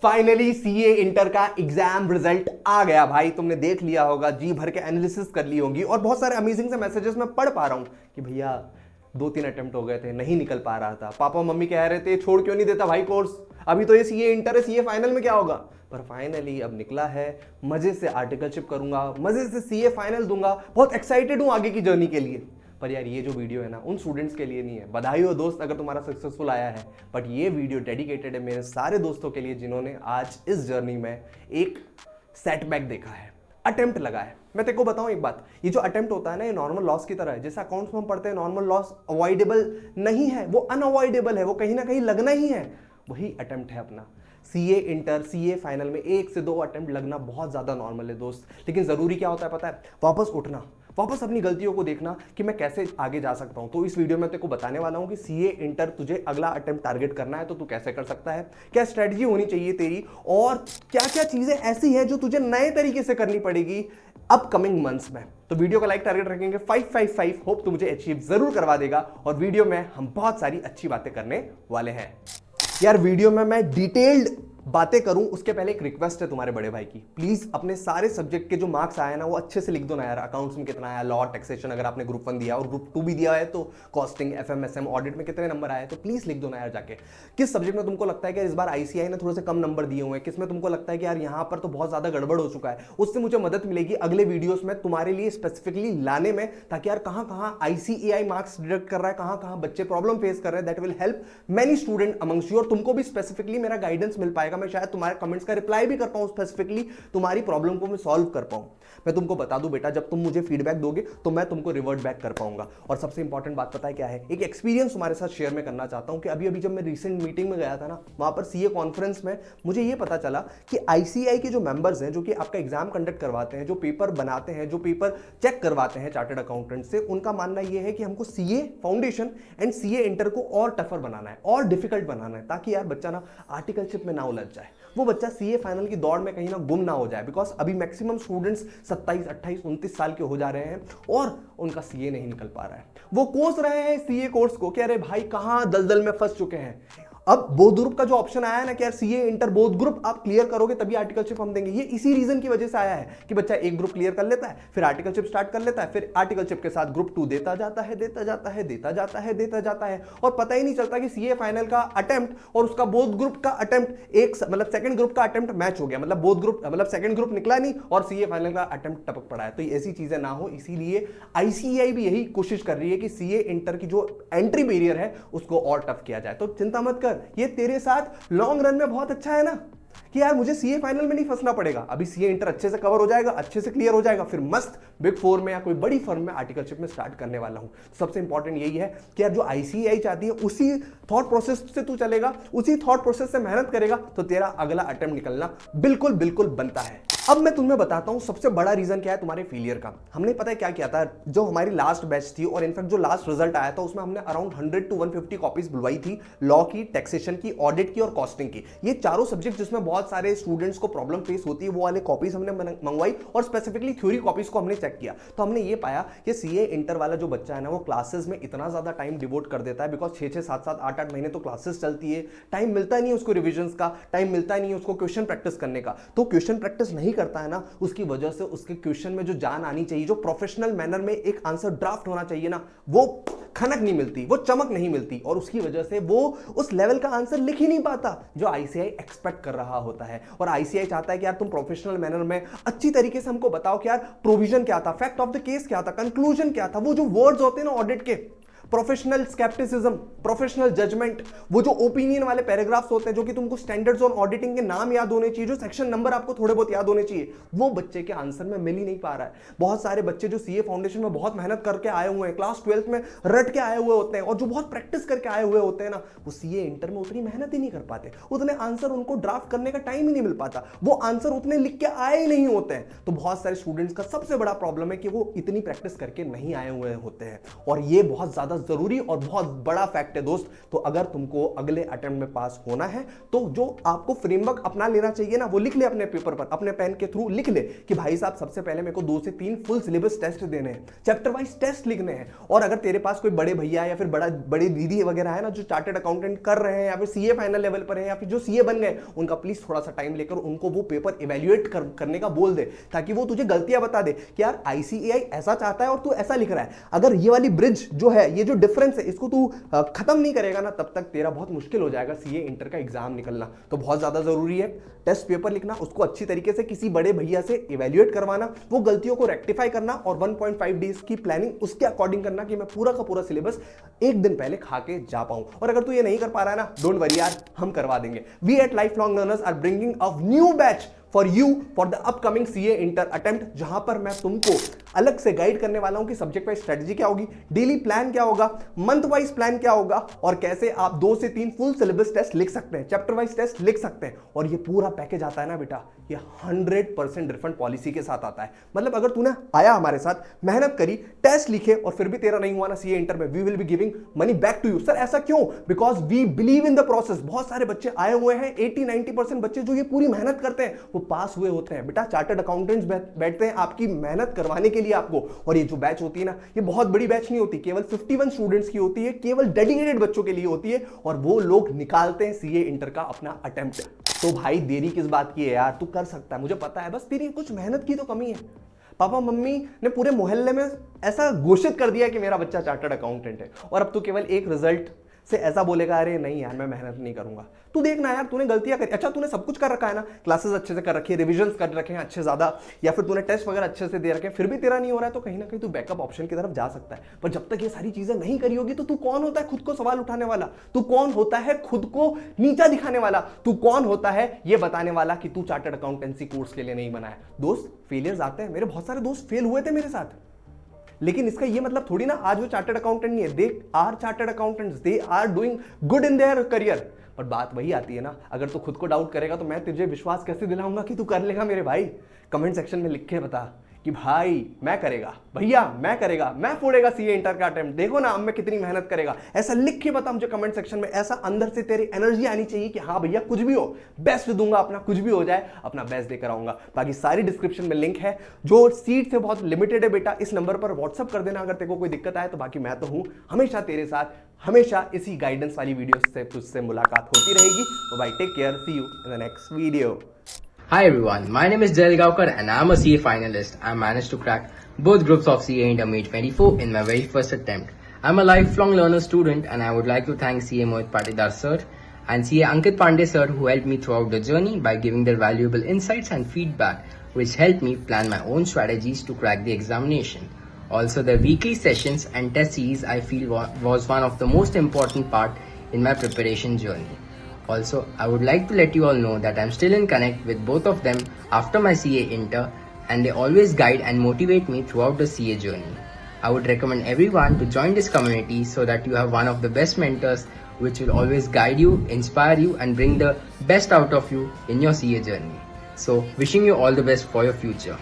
Finally CA inter का exam result आ गया भाई। तुमने देख लिया होगा, जी भर के एनालिसिस कर ली होगी और बहुत सारे अमेजिंग से मैसेजेस मैं पढ़ पा रहा हूं कि भैया 2-3 अटेम्प्ट हो गए थे, नहीं निकल पा रहा था, पापा मम्मी कह रहे थे छोड़ क्यों नहीं देता भाई कोर्स, अभी तो ये सीए इंटर है, सीए फाइनल में क्या होगा। पर फाइनली अब निकला है, मजे से आर्टिकलशिप करूंगा, मजे से सीए फाइनल दूंगा, बहुत एक्साइटेड हूं आगे की जर्नी के लिए। पर यार ये जो वीडियो है ना उन स्टूडेंट्स के लिए नहीं है, बधाई हो दोस्त अगर तुम्हारा सक्सेसफुल आया है, बट ये वीडियो डेडिकेटेड है मेरे सारे दोस्तों के लिए जिन्होंने आज इस जर्नी में एक सेटबैक देखा है, अटेम्प्ट लगा है। मैं तेरे को बताऊं एक बात, ये जो अटेम्प्ट होता है ना ये नॉर्मल लॉस की तरह है। जैसे अकाउंट्स में हम पढ़ते हैं नॉर्मल लॉस अवॉइडेबल नहीं है, वो अनअवॉइडेबल है, वो कहीं ना कहीं लगना ही है। वही अटेम्प्ट है अपना सीए इंटर, सीए फाइनल में 1 से 2 अटेम्प्ट लगना बहुत ज्यादा नॉर्मल है दोस्त। लेकिन जरूरी क्या होता है पता है, वापस उठना, वापस अपनी गलतियों को देखना कि मैं कैसे आगे जा सकता हूं। तो इस वीडियो में तेरे को बताने वाला हूं कि सीए इंटर तुझे अगला अटेम्प्ट टारगेट करना है तो तू कैसे कर सकता है, क्या स्ट्रेटजी होनी चाहिए तेरी, और क्या क्या चीजें ऐसी हैं जो तुझे नए तरीके से करनी पड़ेगी अपकमिंग मंथ्स में। तो वीडियो का लाइक टारगेट रखेंगे 555, होप तू मुझे अचीव जरूर करवा देगा। और वीडियो में हम बहुत सारी अच्छी बातें करने वाले हैं। यार वीडियो में मैं डिटेल्ड बातें करूं उसके पहले एक रिक्वेस्ट है तुम्हारे बड़े भाई की, प्लीज अपने सारे सब्जेक्ट के जो मार्क्स आए ना वो अच्छे से लिख दो ना यार। अकाउंट्स में कितना आया, लॉ, टैक्सेशन अगर आपने ग्रुप 1 दिया और ग्रुप 2 भी दिया है तो कॉस्टिंग, एफएमएसएम, ऑडिट में कितने नंबर आए तो प्लीज लिख दो ना यार जाके। किस सब्जेक्ट में तुमको लगता है कि इस बार आईसीआई ने थोड़े से कम नंबर दिए हुए हैं, किस में तुमको लगता है कि यार यहाँ पर तो बहुत ज्यादा गड़बड़ हो चुका है, उससे मुझे मदद मिलेगी अगले वीडियोस में तुम्हारे लिए स्पेसिफिकली लाने में, ताकि यार कहां कहां आईसीएआई मार्क्स डिडक्ट कर रहा है, कहां कहां बच्चे प्रॉब्लम फेस कर रहे हैं, that will help many student amongst you. और तुमको भी स्पेसिफिकली मेरा गाइडेंस मिल पाएगा, मैं शायद तुम्हारे कमेंट्स का रिप्लाई भी कर पाऊं, स्पेसिफिकली तुम्हारी प्रॉब्लम को मैं सॉल्व कर पाऊं। मैं तुमको बता दूं बेटा, जब तुम मुझे फीडबैक दोगे तो मैं तुमको रिवर्ट बैक कर पाऊंगा। और सबसे इंपॉर्टेंट बात पता है क्या है, एक एक्सपीरियंस तुम्हारे साथ शेयर में करना चाहता हूं कि अभी जब मैं रिसेंट मीटिंग में गया था ना, वहां पर सीए कॉन्फ्रेंस में मुझे ये पता चला कि आईसीआई के जो मेंबर्स हैं, जो कि आपका एग्जाम कंडक्ट करवाते हैं, जो पेपर बनाते हैं, जो पेपर चेक करवाते हैं चार्टर्ड अकाउंटेंट से, उनका मानना यह है कि हमको CA foundation and CA inter को और टफर बनाना है और डिफिकल्ट बनाना है, ताकि यार बच्चा ना आर्टिकलशिप में ना उलझ जाए, वो बच्चा सीए फाइनल की दौड़ में कहीं ना गुम ना हो जाए। बिकॉज अभी मैक्सिमम स्टूडेंट्स 27, 28, 29 साल के हो जा रहे हैं और उनका सीए नहीं निकल पा रहा है। वो कोस रहे हैं सीए कोर्स को कि अरे भाई कहां दलदल में फंस चुके हैं। अब बोथ ग्रुप का जो ऑप्शन आया है ना कि यार सीए इंटर बोथ ग्रुप आप क्लियर करोगे तभी आर्टिकलशिप हम देंगे, ये इसी रीजन की वजह से आया है कि बच्चा एक ग्रुप क्लियर कर लेता है, फिर आर्टिकलशिप स्टार्ट कर लेता है, फिर आर्टिकलशिप के साथ ग्रुप 2 देता जाता है, देता जाता है, देता जाता है, देता जाता है, और पता ही नहीं चलता कि सीए फाइनल का अटेम्प्ट और उसका बोथ ग्रुप का अटेम्प्ट एक मतलब सेकंड ग्रुप का अटेम्प्ट मैच हो गया, मतलब बोथ ग्रुप मतलब सेकंड ग्रुप निकला नहीं और सीए फाइनल का अटेम्प्ट टपक पड़ा है। तो ऐसी चीजें ना हो, इसीलिए आईसीएआई भी यही कोशिश कर रही है कि सीए इंटर की जो एंट्री बैरियर है उसको और टफ किया जाए। तो चिंता मत कर, ये तेरे साथ लॉन्ग रन में बहुत अच्छा है ना कि यार मुझे सीए फाइनल में नहीं फंसना पड़ेगा। अभी सीए इंटर अच्छे से कवर हो जाएगा, अच्छे से क्लियर हो जाएगा, फिर मस्त बिग 4 में या कोई बड़ी फर्म में आर्टिकलशिप में स्टार्ट करने वाला हूं। सबसे इंपॉर्टेंट यही है कि यार जो आईसीएआई चाहती है उसी थॉट प्रोसेस से तू चलेगा, उसी थॉट प्रोसेस से मेहनत करेगा तो तेरा अगला अटेम्प्ट निकलना बिल्कुल बिल्कुल बनता है। अब मैं तुम्हें बताता हूं सबसे बड़ा रीजन क्या है तुम्हारे फेलियर का। हमने पता है क्या किया था, जो हमारी लास्ट बैच थी और इनफैक्ट जो लास्ट रिजल्ट आया था उसमें हमने अराउंड 100 to 150 कॉपीज बुलवाई थी, लॉ की, टैक्सेशन की, ऑडिट की और कॉस्टिंग की। ये चारों सब्जेक्ट जिसमें बहुत सारे स्टूडेंट्स को प्रॉब्लम फेस होती है वो वाले कॉपीज हमने मंगवाई और स्पेसिफिकली थ्योरी कॉपीज को हमने चेक किया। तो हमने ये पाया कि सीए इंटर वाला जो बच्चा है ना वो क्लासेस में इतना ज्यादा टाइम डिवोट कर देता है, बिकॉज 6-6, 7-7, 8-8 महीने तो क्लासेस चलती है, टाइम मिलता नहीं है उसको रिविजन का, टाइम मिलता नहीं है उसको क्वेश्चन प्रैक्टिस करने का। तो क्वेश्चन प्रैक्टिस नहीं करता है ना, उसकी वजह से उसके क्वेश्चन में जो जान आनी चाहिए, जो प्रोफेशनल मैनर में एक आंसर ड्राफ्ट होना चाहिए ना, वो खनक नहीं मिलती, वो चमक नहीं मिलती, और उसकी वजह से वो उस लेवल का आंसर लिख ही नहीं पाता जो आईसीआई एक्सपेक्ट कर रहा होता है। और आईसीआई चाहता है कि यार तुम प्रोफेशनल मैनर में अच्छी तरीके से हमको बताओ कि यार प्रोविजन क्या था, फैक्ट ऑफ द केस क्या था, कंक्लूजन क्या था, वो जो वर्ड्स होते हैं ना ऑडिट के, प्रोफेशनल स्केप्टिसिज्म, प्रोफेशनल जजमेंट, वो जो ओपिनियन वाले पैराग्राफ्स होते हैं जो कि तुमको स्टैंडर्ड्स ऑन ऑडिटिंग के नाम याद होने चाहिए, जो सेक्शन नंबर आपको थोड़े बहुत याद होने चाहिए, वो बच्चे के आंसर में मिल ही नहीं पा रहा है। बहुत सारे बच्चे जो सीए फाउंडेशन में बहुत मेहनत करके आए हुए हैं, क्लास 12th में रट के आए हुए होते हैं और जो बहुत प्रैक्टिस करके आए हुए होते हैं ना, वो सीए इंटर में उतनी मेहनत ही नहीं कर पाते, उतने आंसर उनको ड्राफ्ट करने का टाइम ही नहीं मिल पाता, वो आंसर उतने लिख के आए ही नहीं होते हैं। तो बहुत सारे स्टूडेंट्स का सबसे बड़ा प्रॉब्लम है कि वो इतनी प्रैक्टिस करके नहीं आए हुए होते हैं, और ये बहुत ज्यादा बहुत जरूरी और बहुत बड़ा फैक्ट है दोस्त। तो अगर तुमको अगले अटेम्प्ट में पास होना है तो जो आपको फ्रेमवर्क अपना लेना चाहिए ना, वो लिख ले अपने पेपर पर, अपने पेन के थ्रू लिख ले कि भाई साहब सबसे पहले मेरे को 2 से 3 फुल सिलेबस टेस्ट देने हैं, चैप्टर वाइज टेस्ट लिखने हैं। और अगर तेरे पास कोई बड़े भैया या फिर बड़े दीदी वगैरह है ना जो चार्टर्ड अकाउंटेंट कर रहे हैं या फिर सीए फाइनल लेवल पर है या फिर जो सीए बन गए, उनका प्लीज थोड़ा सा टाइम लेकर उनको वो पेपर इवैल्यूएट करने का बोल दे, ताकि वो तुझे गलतियां बता दे कि यार आईसीएआई ऐसा चाहता है और तू ऐसा लिख रहा है। अगर ये वाली ब्रिज जो है, ये जो डिफरेंस है, इसको तू खत्म नहीं करेगा ना, तब तक तेरा बहुत मुश्किल हो जाएगा सीए इंटर का एग्जाम निकलना। तो बहुत ज्यादा जरूरी है टेस्ट पेपर लिखना, उसको अच्छी तरीके से किसी बड़े भैया से इवैल्यूएट करवाना, वो गलतियों को रेक्टिफाई करना और 1.5 डेज की प्लानिंग उसके अकॉर्डिंग करना कि मैं पूरा का पूरा सिलेबस एक दिन पहले खा के जा पाऊं। और अगर तू ये नहीं कर पा रहा है ना, डोंट वरी यार, हम करवा देंगे। We at lifelong learners are bringing a new batch for you for the upcoming CA inter attempt, जहां पर मैं तुमको अलग से गाइड करने वाला हूं कि सब्जेक्ट वाइज स्ट्रेटजी क्या होगी, डेली प्लान क्या होगा, मंथ वाइज प्लान क्या होगा और कैसे आप 2 से 3 फुल सिलेबस टेस्ट लिख सकते हैं, चैप्टर वाइज टेस्ट लिख सकते हैं। और ये पूरा पैकेज आता है ना बेटा, ये 100% रिफंड पॉलिसी के साथ आता है। मतलब अगर तूने आया हमारे साथ, मेहनत करी, टेस्ट लिखे और फिर भी तेरा नहीं हुआ ना सीए इंटर में, we will be giving money back to you. Sir ऐसा क्यों? Because we believe in the process. बहुत सारे बच्चे आए हुए हैं, 80-90% बच्चे जो ये पूरी मेहनत करते हैं वो पास हुए होते हैं। बेटा चार्टर्ड अकाउंटेंट्स बैठते हैं आपकी मेहनत करवाने के लिए आपको। और ये जो बैच होती है ना, ये बहुत बड़ी बैच नहीं होती, केवल 51 स्टूडेंट्स की होती है, केवल डेडिकेटेड बच्चों के लिए होती है और वो लोग निकालते हैं सीए इंटर का अपना अटेम्प्ट। तो भाई देरी किस बात की है यार, तू कर सकता है, मुझे पता है, बस तेरी कुछ मेहनत की तो कमी है। पापा मम्मी ने पूरे मोहल्ले में ऐसा घोषित कर दिया कि मेरा बच्चा चार्टर्ड अकाउंटेंट है और अब तू केवल एक रिजल्ट से ऐसा बोलेगा अरे नहीं यार मैं मेहनत नहीं करूंगा। तू देखना यार, तूने गलतियां करी। अच्छा तूने सब कुछ कर रखा है ना, क्लासेस अच्छे से कर रखी है, रिविजन्स कर रखे हैं अच्छे ज्यादा, या फिर तूने टेस्ट वगैरह अच्छे से दे रखे हैं, फिर भी तेरा नहीं हो रहा है, तो कहीं ना कहीं तू बैकअप ऑप्शन की तरफ जा सकता है। पर जब तक ये सारी चीजें नहीं करी होगी तो तू कौन होता है खुद को सवाल उठाने वाला? तू कौन होता है खुद को नीचा दिखाने वाला? तू कौन होता है ये बताने वाला कि तू चार्टर्ड अकाउंटेंसी कोर्स के लिए नहीं बना है? दोस्त फेलियर्स आते हैं, मेरे बहुत सारे दोस्त फेल हुए थे मेरे साथ, लेकिन इसका ये मतलब थोड़ी ना आज वो चार्टर्ड अकाउंटेंट नहीं है। They are chartered accountants, they are doing good in their career. पर बात वही आती है ना, अगर तू खुद को डाउट करेगा तो मैं तुझे विश्वास कैसे दिलाऊंगा कि तू कर लेगा मेरे भाई? कमेंट सेक्शन में लिख के बता कि भाई मैं करेगा, भैया मैं करेगा, मैं फोड़ेगा सीए इंटर का अटेम्प्ट, देखो ना अब मैं कितनी मेहनत करेगा। ऐसा लिख के बता मुझे कमेंट सेक्शन में, ऐसा अंदर से तेरी एनर्जी आनी चाहिए कि हाँ भैया कुछ भी हो बेस्ट दूंगा अपना, कुछ भी हो जाए अपना बेस्ट देकर आऊंगा। बाकी सारी डिस्क्रिप्शन में लिंक है, जो सीट से बहुत लिमिटेड है बेटा, इस नंबर पर व्हाट्सअप कर देना अगर तेरे को कोई दिक्कत आए। तो बाकी मैं तो हूं हमेशा तेरे साथ, हमेशा इसी गाइडेंस वाली वीडियो से तुझसे मुलाकात होती रहेगी। तो भाई take care, see you in the next video. Hi everyone, my name is Jayal Gaukar and I am a CA finalist. I managed to crack both groups of CA Intermediate 24 in my very first attempt. I am a lifelong learner student and I would like to thank CA Mohit Patidar sir and CA Ankit Pandey sir who helped me throughout the journey by giving their valuable insights and feedback which helped me plan my own strategies to crack the examination. Also their weekly sessions and test series I feel was one of the most important part in my preparation journey. Also, I would like to let you all know that I'm still in connect with both of them after my CA Inter and they always guide and motivate me throughout the CA journey. I would recommend everyone to join this community so that you have one of the best mentors which will always guide you, inspire you and bring the best out of you in your CA journey. So, wishing you all the best for your future.